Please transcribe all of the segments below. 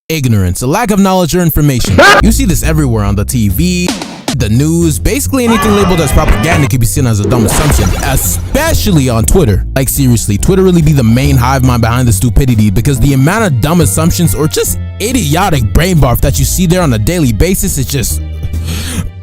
Ignorance, a lack of knowledge or information. You see this everywhere on the TV, the news, basically anything labeled as propaganda can be seen as a dumb assumption, especially on Twitter. Like seriously, Twitter really be the main hive mind behind the stupidity, because the amount of dumb assumptions or just idiotic brain barf that you see there on a daily basis is just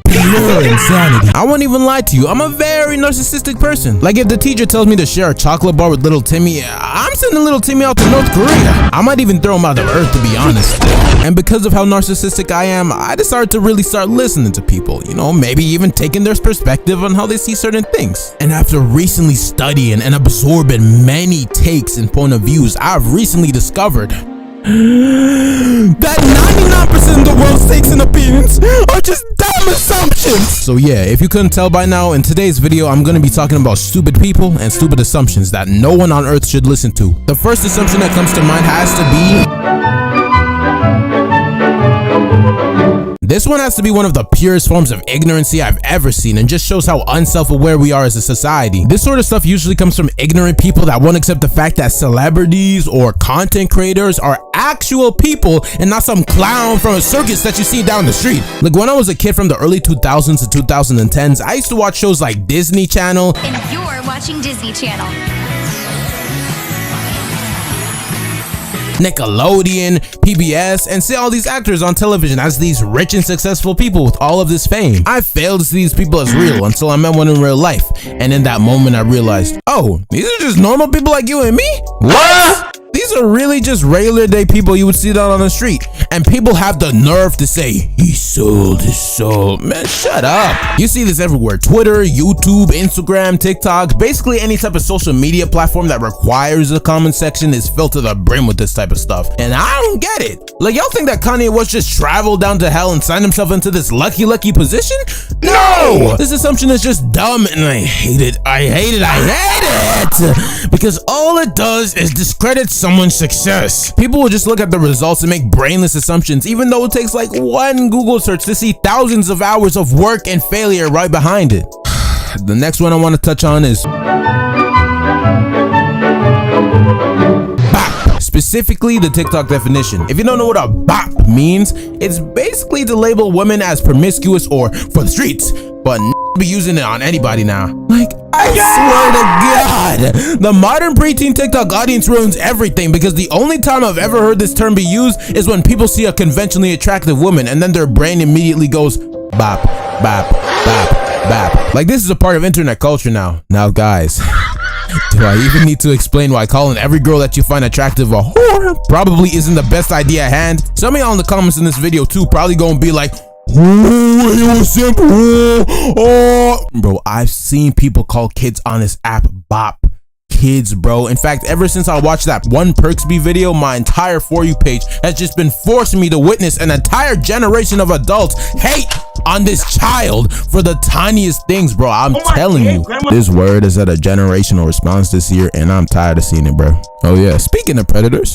pure insanity. I won't even lie to you, I'm a very narcissistic person. Like if the teacher tells me to share a chocolate bar with little Timmy, I'm sending little Timmy out to North Korea. I might even throw him out of Earth, to be honest. And because of how narcissistic I am, I decided to really start listening to people, you know, maybe even taking their perspective on how they see certain things. And after recently studying and absorbing many takes and point of views, I've recently discovered that 99% of the world's takes and opinions are just dumb assumptions. So yeah, if you couldn't tell by now, in today's video I'm going to be talking about stupid people and stupid assumptions that no one on earth should listen to. The first assumption that comes to mind has to be, this one has to be one of the purest forms of ignorancy I've ever seen, and just shows how unself-aware we are as a society. This sort of stuff usually comes from ignorant people that won't accept the fact that celebrities or content creators are actual people and not some clown from a circus that you see down the street. Like when I was a kid from the early 2000s to 2010s, I used to watch shows like Disney Channel. And you're watching Disney Channel. Nickelodeon, PBS, and see all these actors on television as these rich and successful people with all of this fame. I failed to see these people as real until I met one in real life, and in that moment I realized, oh, these are just normal people like you and me? What? These are really just regular day people you would see down on the street, and people have the nerve to say, he sold his soul. Man, shut up. You see this everywhere. Twitter, YouTube, Instagram, TikTok, basically any type of social media platform that requires a comment section is filled to the brim with this type of stuff. And I don't get it. Like, y'all think that Kanye West just traveled down to hell and signed himself into this lucky position? No! This assumption is just dumb, and I hate it. I hate it. I hate it! Because all it does is discredit someone's success. People will just look at the results and make brainless assumptions, even though it takes like one Google search to see thousands of hours of work and failure right behind it. The next one I want to touch on is bop. Specifically the TikTok definition. If you don't know what a bop means, it's basically to label women as promiscuous or for the streets, but be using it on anybody now. Like, I swear to God, the modern preteen TikTok audience ruins everything, because the only time I've ever heard this term be used is when people see a conventionally attractive woman and then their brain immediately goes bop, bop, bop, bop. Like this is a part of internet culture now. Now guys, do I even need to explain why calling every girl that you find attractive a whore probably isn't the best idea at hand? Some of y'all in the comments in this video too probably gonna be like, oh, simple. Oh. Bro, I've seen people call kids on this app bop kids, bro. In fact, ever since I watched that one Perksby video, my entire For You page has just been forcing me to witness an entire generation of adults hate on this child for the tiniest things, bro. I'm telling you, this word has had a generational response this year, and I'm tired of seeing it, bro. Oh yeah, speaking of predators,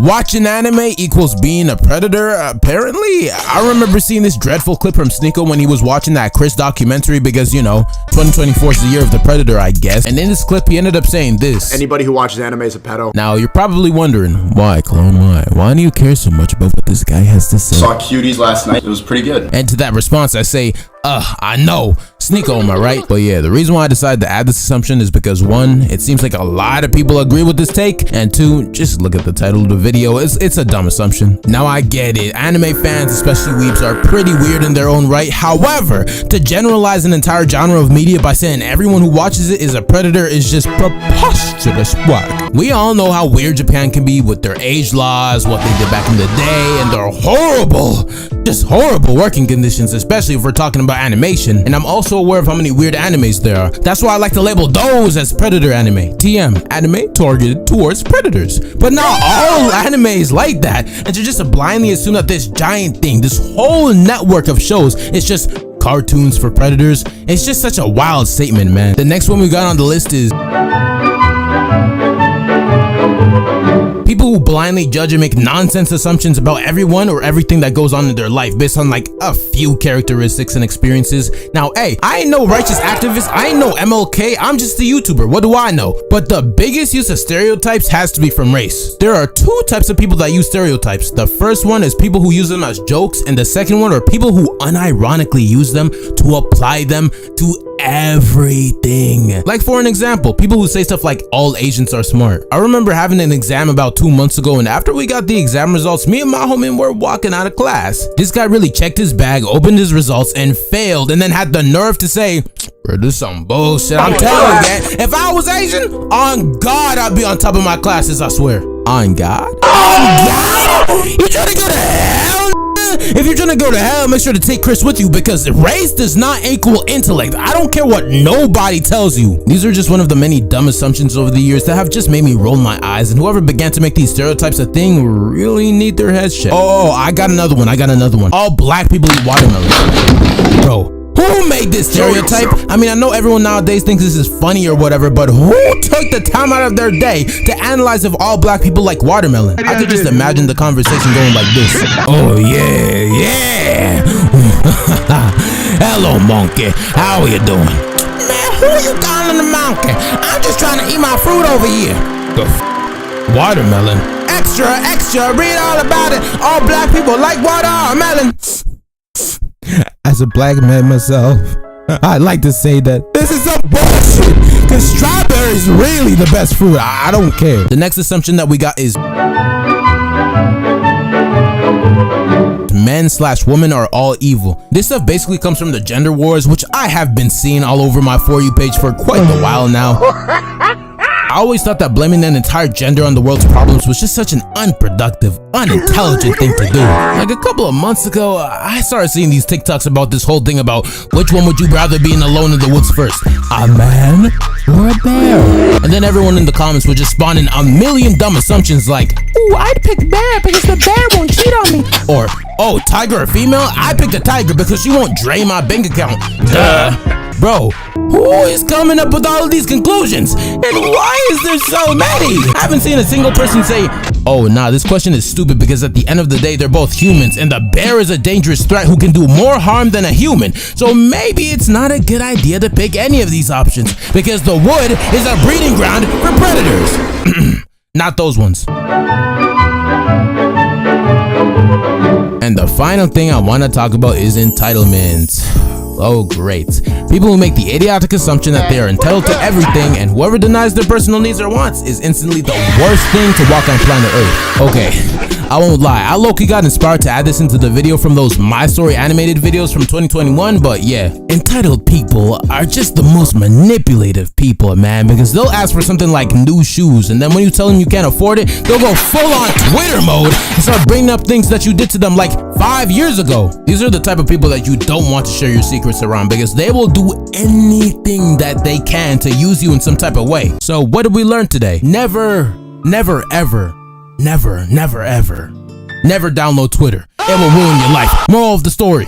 watching anime equals being a predator, apparently. I remember seeing this dreadful clip from Sneeko when he was watching that Chris documentary, because, you know, 2024 is the year of the predator, I guess. And in this clip, he ended up saying this: anybody who watches anime is a pedo. Now, you're probably wondering, why, Clone, why? Why do you care so much about what this guy has to say? Saw Cuties last night. It was pretty good. And to that response, I say, I know. Sneeko, am I right? But yeah, the reason why I decided to add this assumption is because one, it seems like a lot of people agree with this take, and two, just look at the title of the video. It's a dumb assumption. Now I get it, anime fans, especially weebs, are pretty weird in their own right. However, to generalize an entire genre of media by saying everyone who watches it is a predator is just preposterous work. We all know how weird Japan can be with their age laws, what they did back in the day, and their horrible, just horrible working conditions, especially if we're talking about animation. And I'm also aware of how many weird animes there are. That's why I like to label those as predator anime. TM, anime targeted towards predators. But not all anime is like that, and to just blindly assume that this giant thing, this whole network of shows, is just cartoons for predators, it's just such a wild statement, man. The next one we got on the list is People who blindly judge and make nonsense assumptions about everyone or everything that goes on in their life based on like a few characteristics and experiences. Now, hey, I ain't no righteous activist, I ain't no MLK, I'm just a YouTuber, what do I know? But the biggest use of stereotypes has to be from race. There are two types of people that use stereotypes. The first one is people who use them as jokes, and the second one are people who unironically use them to apply them to everything. Like for an example, people who say stuff like all Asians are smart. I remember having an exam about 2 months ago, and after we got the exam results, me and my homie were walking out of class. This guy really checked his bag, opened his results, and failed, and then had the nerve to say, bro, this is some bullshit. I'm telling you, man, if I was Asian, on God, I'd be on top of my classes, I swear. On God? On God? You trying to go to hell? If you're trying to go to hell, make sure to take Chris with you, because race does not equal intellect. I don't care what nobody tells you. These are just one of the many dumb assumptions over the years that have just made me roll my eyes, and whoever began to make these stereotypes a thing really need their heads checked. Oh, I got another one. All black people eat watermelon. Bro, who made this stereotype? I mean, I know everyone nowadays thinks this is funny or whatever, but who took the time out of their day to analyze if all black people like watermelon? I could just imagine the conversation going like this. Oh yeah. Hello, monkey. How are you doing? Man, who are you calling the monkey? I'm just trying to eat my fruit over here. Watermelon. Extra, read all about it. All black people like watermelon. As a black man myself, I'd like to say that this is some bullshit, because strawberry is really the best fruit. I don't care. The next assumption that we got is men/women are all evil. This stuff basically comes from the gender wars, which I have been seeing all over my For You page for quite a while now. I always thought that blaming an entire gender on the world's problems was just such an unproductive, unintelligent thing to do. Like a couple of months ago, I started seeing these TikToks about this whole thing about which one would you rather be in alone in the woods first, a man or a bear? And then everyone in the comments would just spawn in a million dumb assumptions like, ooh, I'd pick bear because the bear won't cheat on me. Or, oh, tiger or female? I picked a tiger because she won't drain my bank account. Duh. Bro, who is coming up with all of these conclusions? And why is there so many? I haven't seen a single person say, oh, nah, this question is stupid because at the end of the day, they're both humans and the bear is a dangerous threat who can do more harm than a human. So maybe it's not a good idea to pick any of these options because the wood is a breeding ground for predators. Not those ones. And the final thing I want to talk about is entitlement. Oh great. People who make the idiotic assumption that they are entitled to everything, and whoever denies their personal needs or wants is instantly the worst thing to walk on planet Earth. Okay, I won't lie, I low-key got inspired to add this into the video from those My Story animated videos from 2021, but yeah, entitled people are just the most manipulative people, man, because they'll ask for something like new shoes, and then when you tell them you can't afford it, they'll go full-on Twitter mode and start bringing up things that you did to them like 5 years ago. These are the type of people that you don't want to share your secrets around because they will do anything that they can to use you in some type of way. So what did we learn today? Never download Twitter. It will ruin your life. Moral of the story.